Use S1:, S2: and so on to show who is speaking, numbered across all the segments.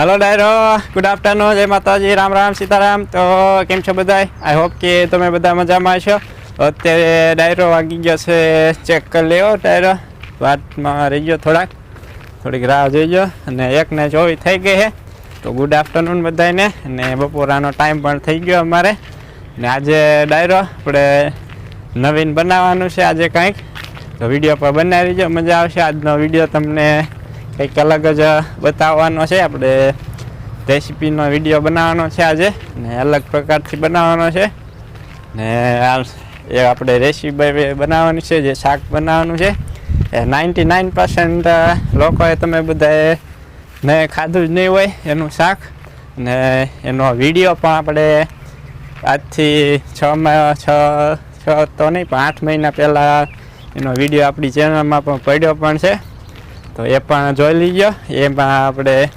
S1: Hello डायरो good afternoon जय माताजी राम राम सीताराम। तो केम छो बधाय? आई होप कि तमे बधा मजामां छो। अत्यारे डायरो वागी गयो छे चेक कर लेओ। डायरो वाटमां रही गयो थोड़ीक राह जोईजो अने 1:24 थई गई है। तो गुड आफ्टरनून बधाने ने बपोरानो टाइम पण थई गयो अमारे ने आजे डायरो आपणे नवीन बनाववानुं छे आजे कंईक। तो विडियो पर बनावी रहीजो, मजा आवशे। आजनो विडियो तमने કંઈક અલગ જ બતાવવાનો છે। આપણે રેસીપીનો વિડીયો બનાવવાનો છે આજે ને અલગ પ્રકારથી બનાવવાનો છે ને એ આપણે રેસીપી બનાવવાની છે, જે શાક બનાવવાનું છે એ 99% લોકોએ તમે બધાએ ને ખાધું જ નહીં હોય એનું શાક ને એનો વિડીયો પણ આપણે આજથી 6 તો નહીં પણ 8 મહિના પહેલાં એનો વિડીયો આપણી ચેનલમાં પણ પડ્યો પણ છે। तो ये पण જોઈ લીજો। એમાં આપણે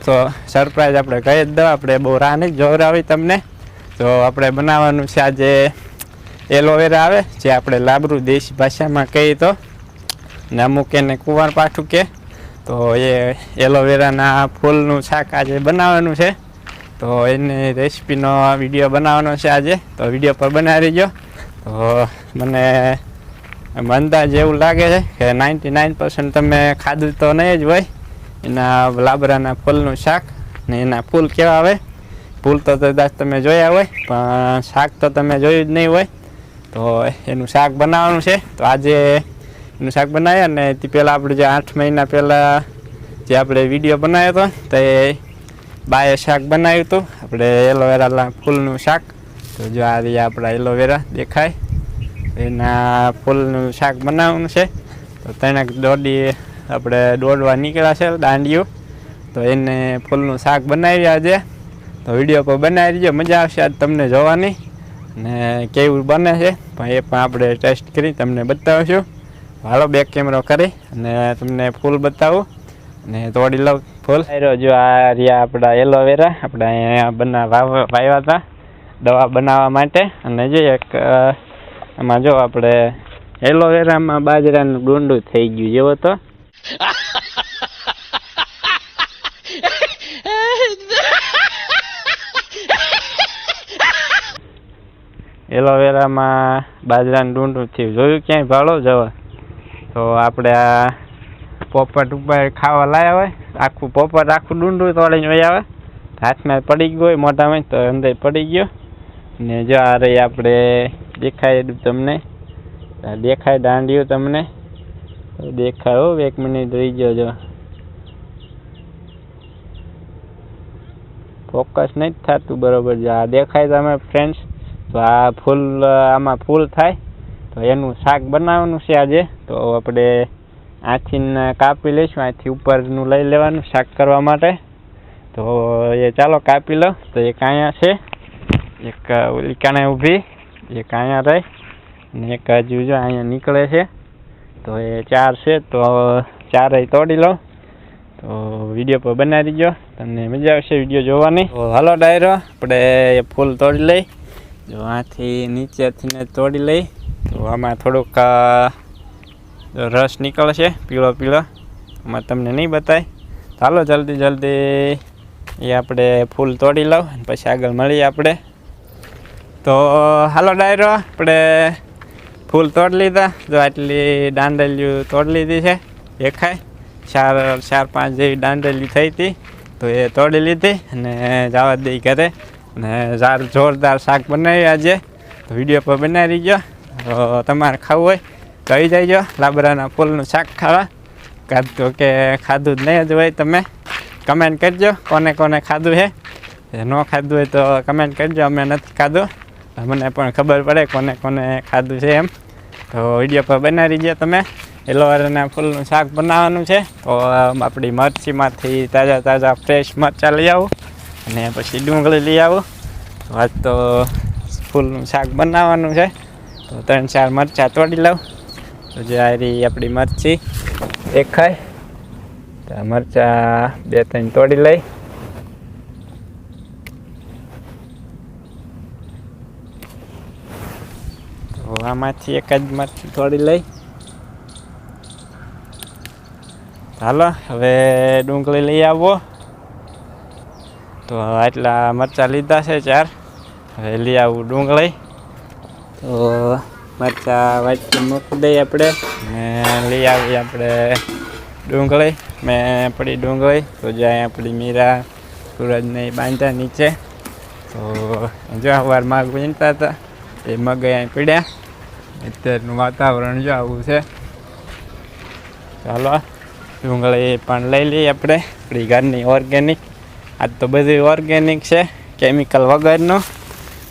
S1: તો સરપ્રાઈઝ આપણે કહી જ દઉં, આપણે બહુ રાહ નહીં જોવરાવી તમને। તો આપણે બનાવવાનું છે આજે એલોવેરા આવે, જે આપણે લાબરું દેશી ભાષામાં કહીએ તો ને અમુક એને કુંવાર પાઠું કે। તો એ એલોવેરાના ફૂલનું શાક આજે બનાવવાનું છે। તો એની રેસીપીનો વિડીયો બનાવવાનો છે આજે। તો વિડીયો પર બનાવી રહીજો। તો મને અંદાજ એવું લાગે છે કે 99% તમે ખાધું તો નહીં જ હોય એના લાબરાના ફૂલનું શાક ને એના ફૂલ કેવા આવે। ફૂલ તો કદાચ તમે જોયા હોય પણ શાક તો તમે જોયું જ નહીં હોય। તો એનું શાક બનાવવાનું છે। તો આજે એનું શાક બનાવીએ અને તે પહેલાં આપણે જે 8 મહિના પહેલાં જે આપણે વિડીયો બનાવ્યો હતો તો એ બાએ શાક બનાવ્યું હતું આપણે એલોવેરા ફૂલનું શાક। તો જો આ રીતે આપણા એલોવેરા દેખાય એના ફૂલનું શાક બનાવવાનું છે। તો તેને દોડી આપણે દોડવા નીકળ્યા છે દાંડિયું। તો એને ફૂલનું શાક બનાવી આજે। તો વિડીયો પર બનાવી દીજો, મજા આવશે આજ તમને જોવાની ને કેવું બને છે પણ એ પણ આપણે ટેસ્ટ કરી તમને બતાવીશું। હાલો બેક કેમેરો કરી અને તમને ફૂલ બતાવું અને તોડી લઉં ફૂલ। જો આ રહ્યા આપણા એલોવેરા આપણે અહીંયા વાવ્યા હતા દવા બનાવવા માટે। અને જે એક આમાં જો આપણે એલોવેરામાં બાજરાનું ડુંડું થઈ ગયું જેવો। તો એલોવેરામાં બાજરાનું ડુંડું થયું, જોયું ક્યાંય ભાળો જવા? તો આપણે આ પોપટ ઉપર ખાવા લાવ્યા હોય આખું પોપટ આખું ડુંડું તોડીને વહી આવે, હાથમાં પડી ગયો હોય મોઢામાં તો અંદર પડી ગયો ને જો આ રહી આપણે દેખાય તમને, દેખાય દાંડિયું તમને દેખાય। 1 મિનિટ રહી ગયો, જો ફોકસ નહીં થતું બરોબર। જો આ દેખાય તમે ફ્રેન્ડ્સ। તો આ ફૂલ આમાં ફૂલ થાય તો એનું શાક બનાવવાનું છે આજે। તો આપણે આથી કાપી લઈશું, આથી ઉપરનું લઈ લેવાનું શાક કરવા માટે। તો એ ચાલો કાપી લો। તો એક અહીંયા છે, એક ઓલી કાણે ઊભી, એક અહીંયા રહી ને એક હજુ જો અહીંયા નીકળે છે। તો એ 4 છે, તો 4 તોડી લો। તો વિડીયો પર બનાવી દીજો, તમને મજા આવશે વિડીયો જોવાની। તો હાલો ડાયરો આપણે એ ફૂલ તોડી લઈ। જો આથી નીચેથી તોડી લઈ તો આમાં થોડુંક રસ નીકળશે પીળો પીળો, આમાં તમને નહીં બતાય। ચાલો જલ્દી એ આપણે ફૂલ તોડી લઉં પછી આગળ મળીએ આપણે। તો હાલો ડાયરો આપણે ફૂલ તોડી લીધા। જો આટલી દાંડલિયું તોડી લીધી છે, દેખાય 4-5 જેવી દાંડલી થઈ હતી તો એ તોડી લીધી અને જવા દઈ ઘરે ને જોરદાર શાક બનાવી આજે। તો વિડીયો પર બનાવી ગયો। તો તમારે ખાવું હોય કહી જજો લાબરાના ફૂલનું શાક ખાવા। કાઢતો કે ખાધું જ નહીં જ હોય તમે કમેન્ટ કરજો કોને કોને ખાધું છે। ન ખાધું હોય તો કમેન્ટ કરજો, અમે નથી ખાધું, મને પણ ખબર પડે કોને કોને ખાધું છે એમ। તો વિડીયો પર બનાવી દો તમે। એલોવેરાના ફૂલનું શાક બનાવવાનું છે। તો આપણી મરચીમાંથી તાજા ફ્રેશ મરચાં લઈ આવું અને પછી ડુંગળી લઈ આવું। આજ તો ફૂલનું શાક બનાવવાનું છે। તો 3-4 મરચાં તોડી લઉં। તો જે આ રહી આપણી મરચી દેખાય, તો મરચાં 2-3 તોડી લઈ। તો આમાંથી એક જ મરચી તોડી લઈ। હાલો હવે ડુંગળી લઈ આવો। તો આટલા મરચાં લીધા છે 4. હવે લઈ આવું ડુંગળી. તો મરચાં વાટકી મૂકી દઈએ આપણે ને લઈ આવીએ આપણે ડુંગળી. મેં પડી ડુંગળી તો જાય આપણી મીરા સૂરજને બાંધ્યા નીચે. તો જો વાર મગ વીણતા હતા એ મગ અહીં પીડ્યા. અત્યારનું વાતાવરણ જો આવું છે. ચાલો ડુંગળી પણ લઈ લઈએ આપણે આપણી ઘરની ઓર્ગેનિક. આજ તો બધું ઓર્ગેનિક છે, કેમિકલ વગરનું.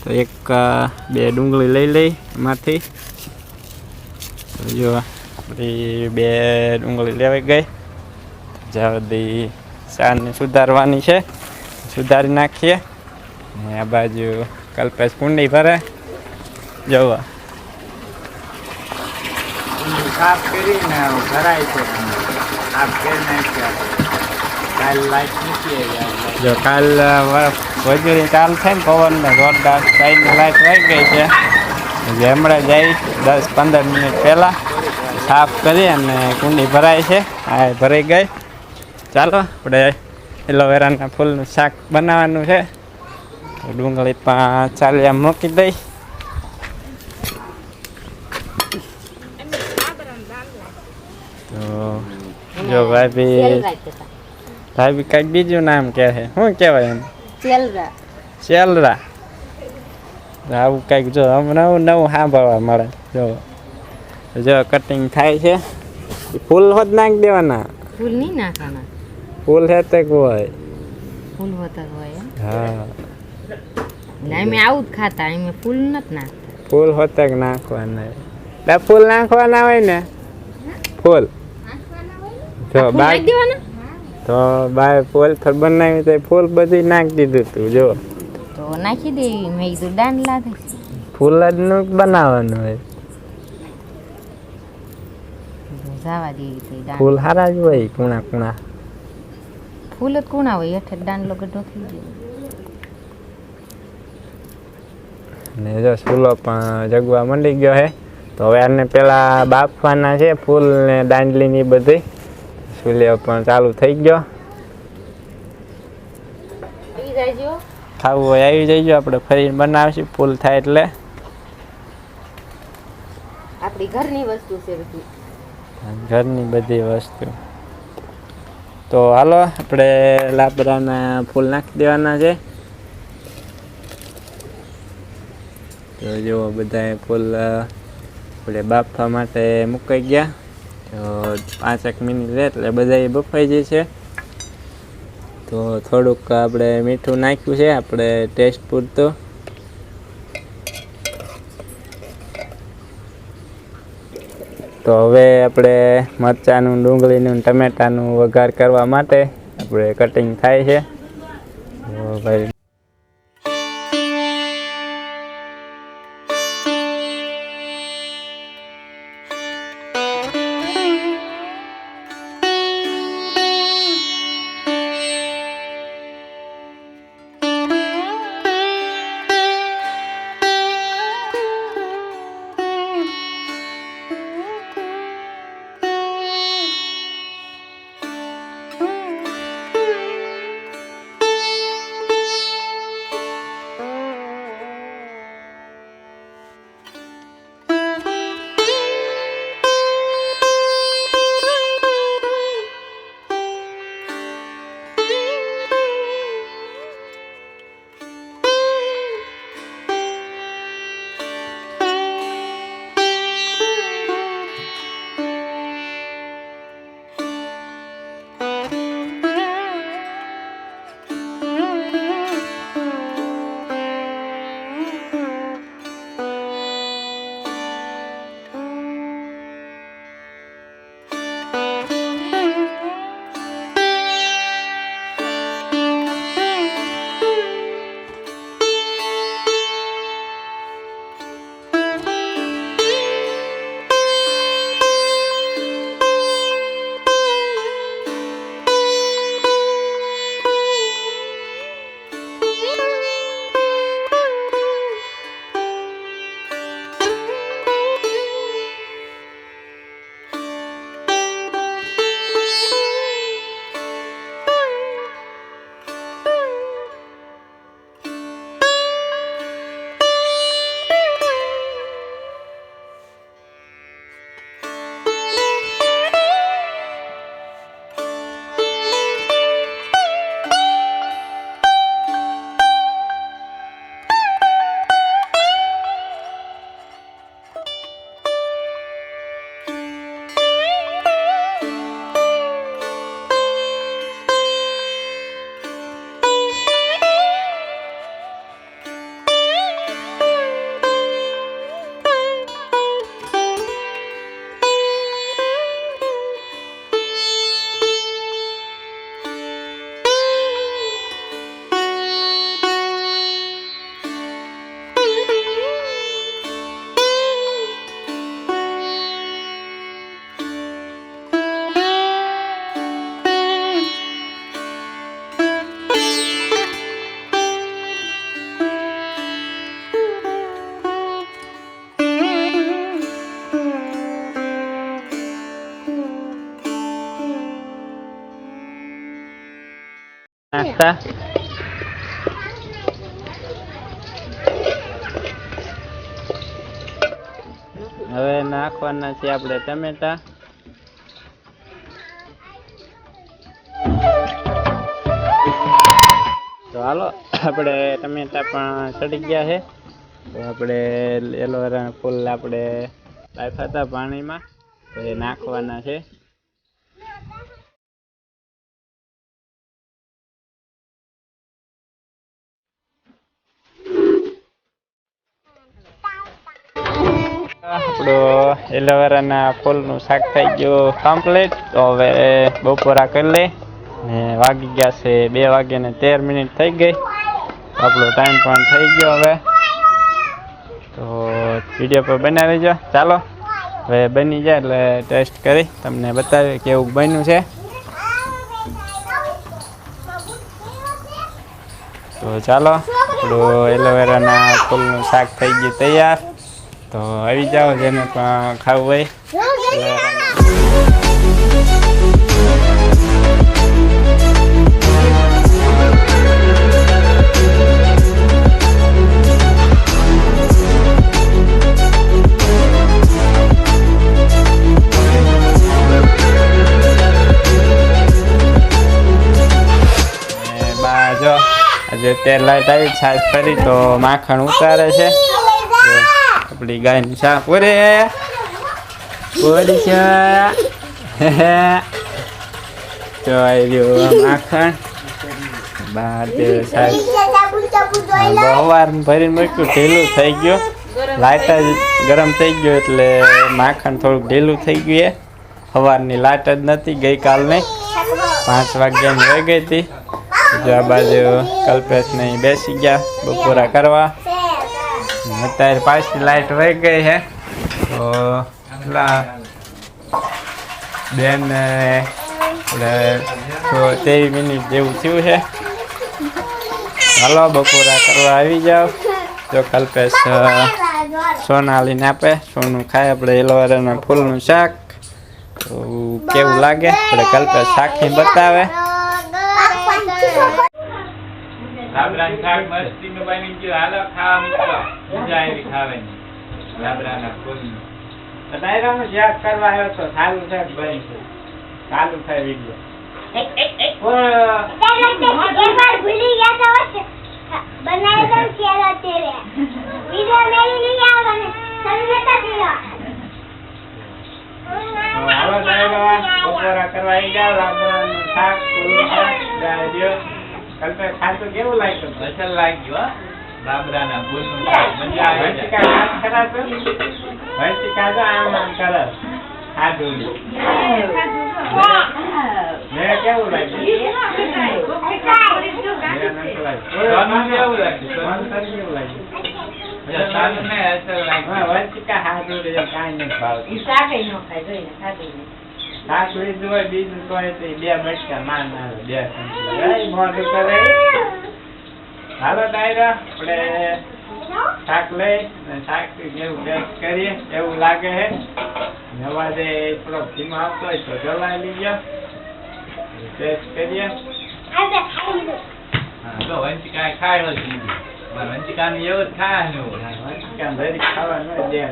S1: તો 1-2 ડુંગળી લઈ લઈ એમાંથી. તો જો આપણી 2 ડુંગળી લેવાઈ ગઈ. જ્યાં બધી શાકને સુધારવાની છે સુધારી નાખીએ. ને આ બાજુ કલ્પેશ કુંડી ભરે જોવા
S2: સાફ કરીને ભરાય છે. સાફ કરી નાખ્યા. કાલ લાઈટ મૂકીએ.
S1: જો કાલ વજળી ચાલ થાય ને પવન ને જોરદાર સાઈડની લાઈટ વાગી ગઈ છે. જે હમણાં જાય 10-15 મિનિટ પહેલાં સાફ કરી અને કુંડી ભરાય છે. આ ભરાઈ ગઈ. ચાલો આપણે એલોવેરાના ફૂલનું શાક બનાવવાનું છે. તો ડુંગળી પણ ચાલ્યા મૂકી દઈ. તો જો ભાભી કંઈક બીજું નામ કહે છે. શું કહેવાય એમ? ચેલરા. આવું કંઈક જો નવું સાંભળવા મળે. જો કટિંગ થાય છે. ફૂલ હોત નાખી દેવાના.
S3: ફૂલ નહીં નાખવાના.
S1: ફૂલ હેતે હોય.
S3: ફૂલ હોતા હોય.
S1: હા
S3: અમે આવું જ ખાતા, અમે ફૂલ નથી નાખતા.
S1: ફૂલ હોતે નાખવાના. ફૂલ નાખવાના હોય ને ફૂલ. જો બાય તો બાય ફૂલ થર બનાવી તો ફૂલ બધી નાખી દીધું તું. જો
S3: તો નાખી દેવી. મેં કીધું દાંડલા દે.
S1: ફૂલ જ નું બનાવવાનું હોય.
S3: જવા દેવી.
S1: ફૂલ સારા જ હોય. કુણા કુણા
S3: ફૂલ જ કુણા હોય. હેઠે દાંડલો ગઢો થઈ ગયો.
S1: ને જો ફૂલો પણ જગવા મંડી ગયો છે. તો હવે આને પેલા બાફવાના છે ફૂલ ને દાંડલીની બધી. ચૂલ્યો પણ ચાલુ થઈ ગયો. ખાવું હોય આવી જઈજો. આપણે ફરીને બનાવીશું ફૂલ થાય એટલે.
S3: આપણી ઘરની વસ્તુ છે બધી.
S1: ઘરની બધી વસ્તુ. તો હાલો આપણે લાબરાના ફૂલ નાખી દેવાના છે. તો જો બધા ફૂલ આપણે બાફવા માટે મુકાઈ ગયા. તો 5-1 મિનિટ રહે એટલે બધા બફાઈ જાય છે. તો થોડુંક આપણે મીઠું નાખ્યું છે આપણે ટેસ્ટ પૂરતું. તો હવે આપણે મરચાંનું, ડુંગળીનું, ટમેટાનું વઘાર કરવા માટે આપણે કટિંગ થાય છે. તો ભાઈ નાસ્તા હવે નાખવાના છે આપણે ટમેટા. તો હાલો આપણે ટમેટા પણ સડી ગયા છે. તો આપણે એલોવેરાના ફૂલ આપણે નાખ્યા હતા પાણીમાં, તો એ નાખવાના છે. આપણું એલોવેરાના ફૂલનું શાક થઈ ગયું કમ્પ્લીટ. તો હવે બપોરા કરી લે ને વાગી ગયા છે 2:13 થઈ ગઈ. આપણો ટાઈમ પણ થઈ ગયો હવે. તો વિડીયો પર બનાવી જો. ચાલો હવે બની જાય એટલે ટેસ્ટ કરી તમને બતાવીએ કેવું બન્યું છે. તો ચાલો આપણું એલોવેરાના ફૂલનું શાક થઈ ગયું તૈયાર. તો આવી જાઓ જેને પણ ખાવું હોય. બા જો આજે તેલ લાઈટ આવી છાશ ફરી તો માખણ ઉતારે છે. આપણી ગાયની શાક ઓરે ઓરી છે. તો આવી રહ્યું માખણ બહાર શાક સવાર ભરીને મૂક્યું, ઢીલું થઈ ગયું. લાઇટ જ ગરમ થઈ ગયું એટલે માખણ થોડુંક ઢીલું થઈ ગયું. સવારની લાઇટ જ નથી ગઈકાલની 5 વાગ્યાની વહી ગઈ હતી. જો આ બાજુ કલ્પેશ ને બેસી ગયા બપોરા કરવા. અત્યારે પાછી લાઈટ વહી ગઈ છે. તો એટલા બેન 23 મિનિટ જેવું થયું છે. હાલો બપોરા કરવા આવી જાઓ. જો કલ્પેશ સોનાલીને આપે, સોનું ખાય. આપણે એલોવેરાના ફૂલનું શાક તો કેવું લાગે આપણે કલ્પેશ શાકથી બતાવે. લાબરાનું શાક મસ્તીનું બની ગયું. હાલો ખાવા મિત્રો, મજા આવી ખાવાની લાબરાના ફૂલનું. તો ડાયરામાં શાક કરવા આવ્યો તો સારું શાક બની છે. ચાલુ થાય વિડીયો. હાલો ડાયરા બપોરા કરવા આવી જાવ. લાબરાનું શાક ફૂલનું શાક ડાયરો કલ્પેશ ખાતું કેવું લાગ્યું? અસલ લાગ્યું. લાબરાના ફૂલનું શાક મજા આવે. વંશિકા જો આમ આમ કરે ખાધું મેં કેવું લાગ્યું? વંશિકા હાથું કાંઈ નહીં ભાવતું. શાક લીધું હોય બીજું કોઈ તો 2 બચકા માન આવે 2 મોઢું કરે. હાલો ડાયરા આપણે શાક લઈ શાક જેવું ટેસ્ટ કરીએ એવું લાગે છે. અવાજે થોડો ધીમો આવતો હોય તો જલાઈ લીજો, ટેસ્ટ કરીએ. તો વંચિકા ખાય વંચિકાને એવું જ ખાવાનું. વંચિકા ભરી ખાવાનું હોય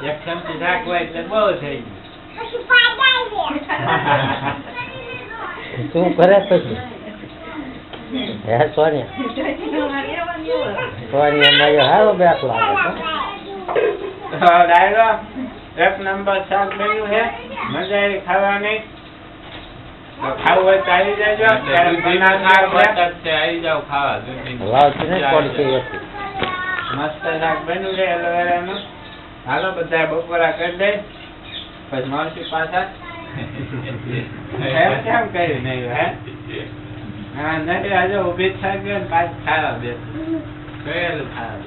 S1: 1 ચમચી શાક હોય એટલે બહુ થઈ ગયું.
S4: શું કરે પછી હે સોનિયા હારો બેક લાગે.
S1: ડાયરો 1 નંબર શાક બન્યું છે. મજા આવી ખાવાની. તો ખાવું હોય તો આવી જાજો. આવી જાવ ખાવા. મસ્ત શાક બન્યું છે એલોવેરાનું. હાલો બધા બપોરા કરી દે પછી મળશું પાછા. કેમ કરી નહીં હે? હા નહીં આજે ઉભી થઈ ગયો ને પાછી ખાવા બે કયેલું ખાવા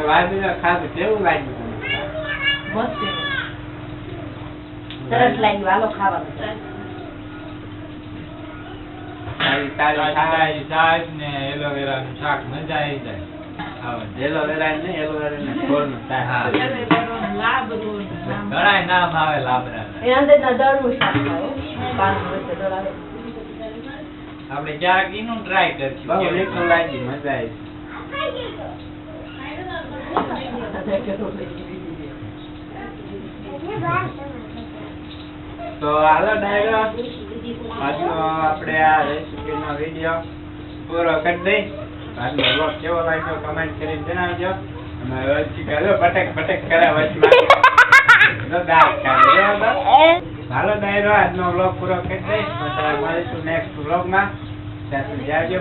S1: વાજીને ખાધું કેવું લાગ્યું તમને?
S3: સરસ લાગ્યું. હાલો ખાવાનું.
S1: શાક ને એલોવેરાનું શાક મજા આવી જાય ખાવાની. એલોવેરા નહીં એલોવેરાના ફૂલનું શાક. ઘણા નામ આવે લાબરા.
S3: એ અંદર ના દળનું શાક આવે. 5 વર્ષે દળ આવે.
S2: આપણે ક્યાંક એનું ટ્રાય કરશું
S1: બહુ
S2: કેવું
S1: મીઠું લાગી, મજા આવી. તો હાલો ડાયરો, આજનો આપણે આ રેસીપીનો વિડીયો પૂરો કરી દઈ. આજનો વ્લોગ કેવો લાગ્યો કમેન્ટ કરીને જણાવજો. અને વચ્ચે હાલો પટક પટક કરે વચમાં તો દાંત કાઢે, બરાબર? હાલો ડાયરો, આજનો વ્લોગ પૂરો કરી દઈ. પછી મળીશું નેક્સ્ટ વ્લોગમાં. ત્યાં સુધી આવજો.